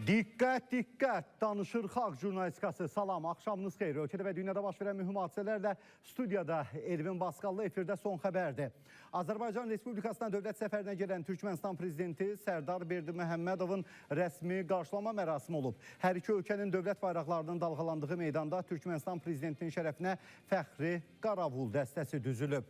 Diqqət, diqqət! Danışır Xalq jurnalistikası. Salam, axşamınız xeyir. Ölkədə və dünyada baş verən mühüm hadisələrlə studiyada Elvin Basqallı efirdə son xəbərdir. Azərbaycan Respublikasına dövlət səfərinə gələn Türkmənistan prezidenti Sərdar Berdiməhəmmədovun rəsmi qarşılama mərasimi olub. Hər iki ölkənin dövlət bayraqlarının dalğalandığı meydanda Türkmənistan prezidentinin şərəfinə fəxri qaravul dəstəsi düzülüb.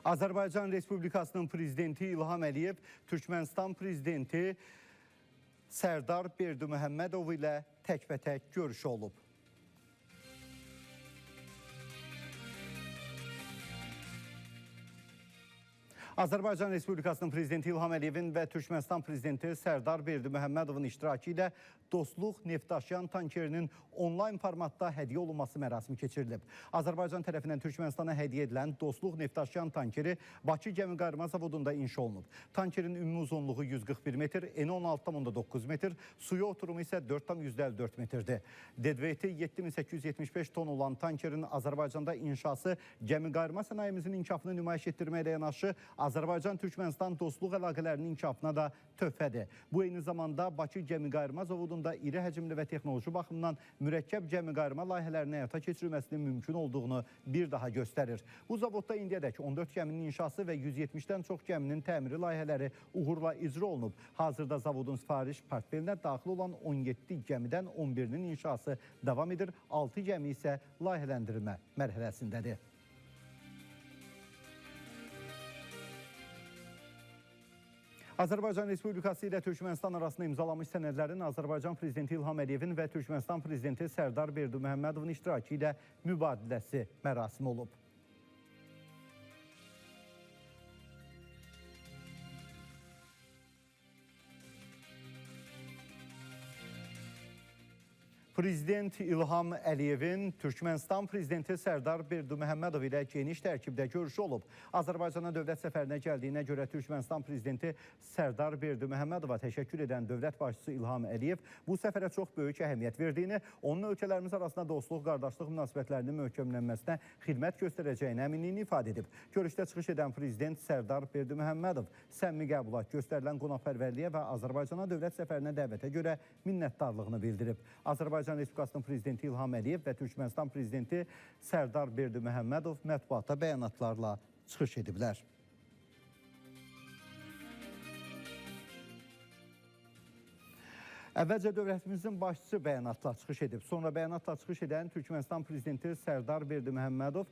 Azərbaycan Respublikasının prezidenti İlham Əliyev, Türkmənistan prezidenti Sərdar Berdiməhəmmədov ilə təkbətək görüşü olub. Azərbaycan Respublikasının prezidenti İlham Əliyevin və Türkmənistan prezidenti Sərdar Berdiməhəmmədovun iştirakı ilə Dostluq Neftdaşıyan tankerinin onlayn formatda hədiyyə olunması mərasimi keçirilib. Azərbaycan tərəfindən Türkmənistana hədiyyə edilən Dostluq Neftdaşıyan tankeri Bakı Gəmiqayırma Zavodunda inşa olunub. Tankerin ümumi uzunluğu 141 metr, eni 16,9 metr, suya oturumu isə 4,54 metrdir. Deadweighti 7875 ton olan tankerin Azərbaycanda inşası gəmiqayırma sənayemizin inkişafını nümayiş etdirməklə yanaşı, Azərbaycan-Türkmənistan dostluq əlaqələrinin inkişafına da töhfədir. Bu eyni zamanda Bakı Gəmiqayırma Zavodunda iri həcmli və texnoloji baxımdan mürəkkəb gəmiqayırma layihələrinin həyata keçirilməsinin mümkün olduğunu bir daha göstərir. Bu zavodda indiyədək 14 gəminin inşası və 170-dən çox gəminin təmiri layihələri uğurla icra olunub. Hazırda zavodun sifariş portfelinə daxil olan 17 gəmidən 11-nin inşası davam edir, 6 gəmi isə layihələndirilmə mərhələsindədir. Azərbaycan Respublikası ilə Türkmənistan arasında imzalanmış sənədlərin Azərbaycan prezidenti İlham Əliyevin və Türkmənistan prezidenti Sərdar Berdiməhəmmədovun iştirakı ilə mübadiləsi mərasimi olub. Prezident İlham Əliyevin Türkmənistan prezidenti Sərdar Berdiməhəmmədov ilə geniş tərkibdə görüşü olub. Azərbaycana dövlət səfərinə gəldiyinə görə Türkmənistan prezidenti Sərdar Berdiməhəmmədova təşəkkür edən dövlət başçısı İlham Əliyev bu səfərə çox böyük əhəmiyyət verdiyini, onun ölkələrimiz arasında dostluq, qardaşlıq münasibətlərinin möhkəmlənməsinə xidmət göstərəcəyini əminliyini ifadə edib. Görüşdə çıxış edən prezident Sərdar Berdiməhəmmədov səmimi qəbulat, göstərilən qonaqpərvərliyə və Azərbaycana dövlət səfərinə dəvətə görə minnətdarlığını bildirib. Azərbaycan Respublikasının prezidenti İlham Əliyev və Türkmənistan prezidenti Sərdar Berdiməhəmmədov mətbuata bəyanatlarla çıxış ediblər. Əvvəlcə dövlətimizin başçısı bəyanatla çıxış edib. Sonra bəyanatla çıxış edən Türkmənistan prezidenti Sərdar Berdiməhəmmədov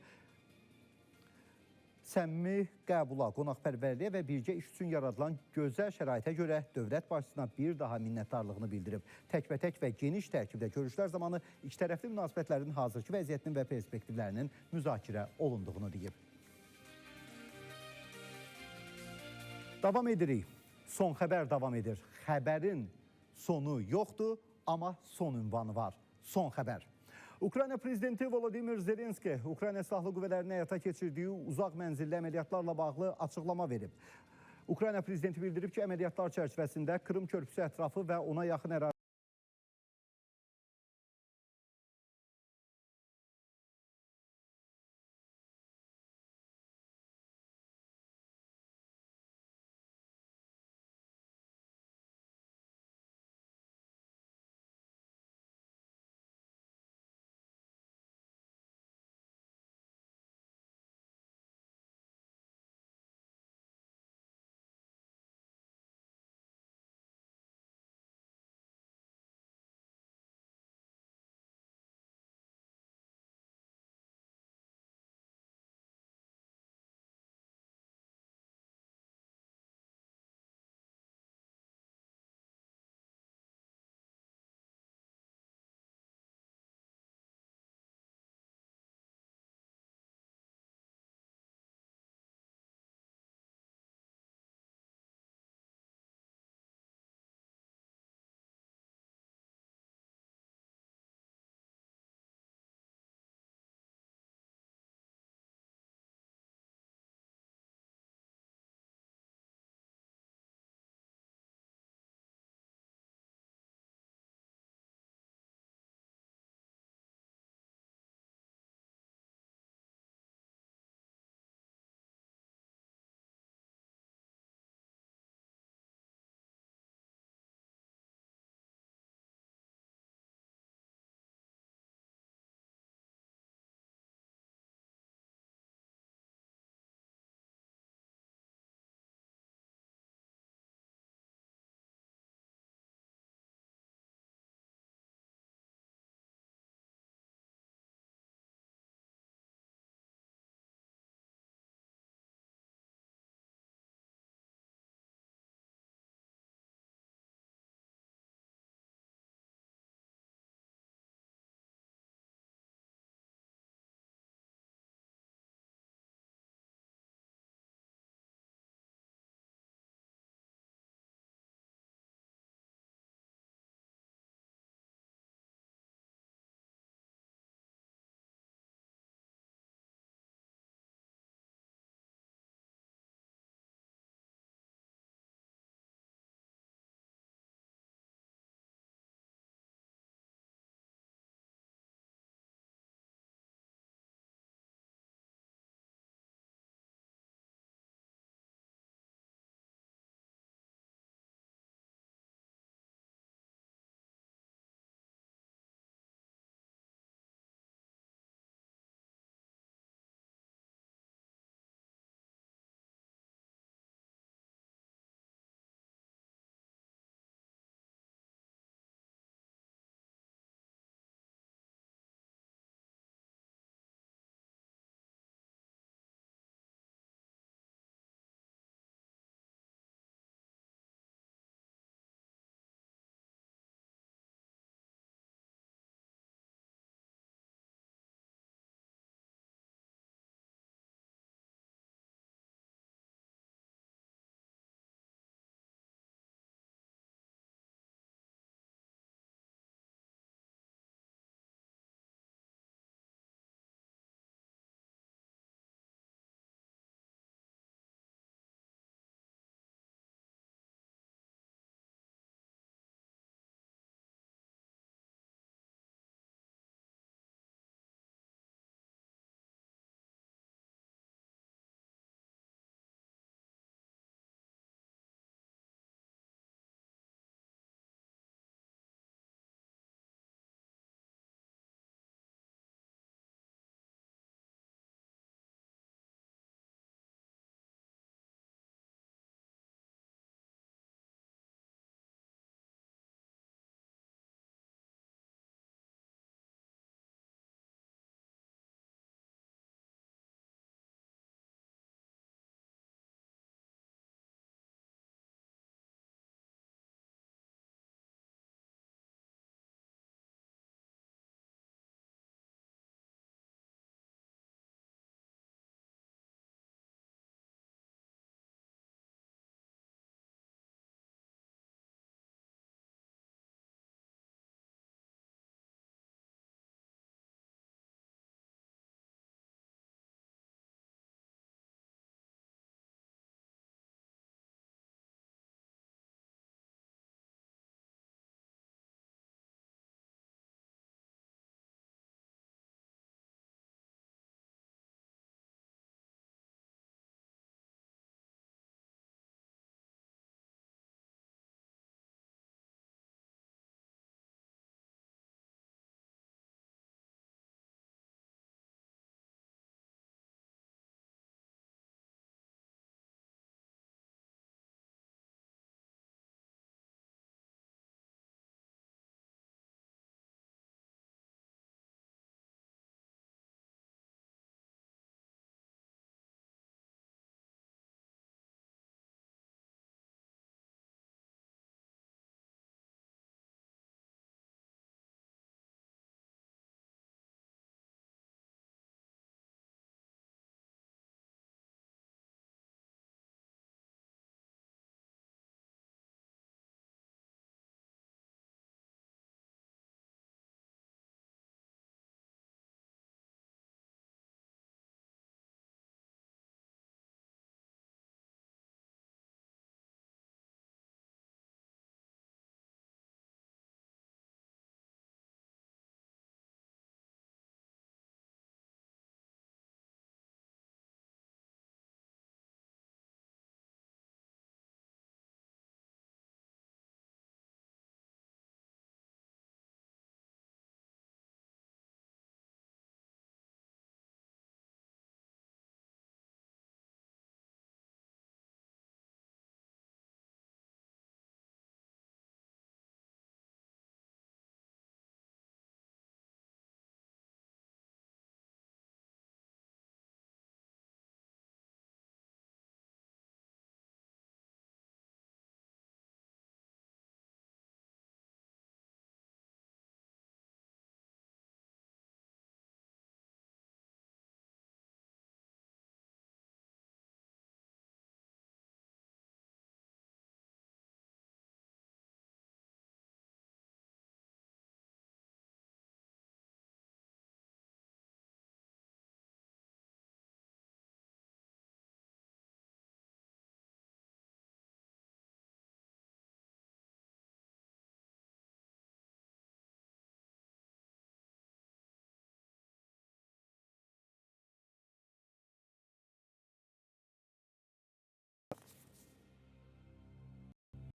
səmimi qəbula, qonaqpərvərliyə və birgə iş üçün yaradılan gözəl şəraitə görə dövlət başçısına bir daha minnətdarlığını bildirib. Təkbətək və geniş tərkibdə görüşlər zamanı ikitərəfli münasibətlərin hazırki vəziyyətinin və perspektivlərinin müzakirə olunduğunu deyib. Davam edirik. Son xəbər davam edir. Xəbərin sonu yoxdur, amma son ünvanı var. Son xəbər. Ukrayna prezidenti Volodimir Zelenski Ukrayna Silahlı Qüvvələrinin həyata keçirdiyi uzaq mənzilli əməliyyatlarla bağlı açıqlama verib. Ukrayna prezidenti bildirib ki, əməliyyatlar çərçivəsində Krım körpüsü ətrafı və ona yaxın ərazi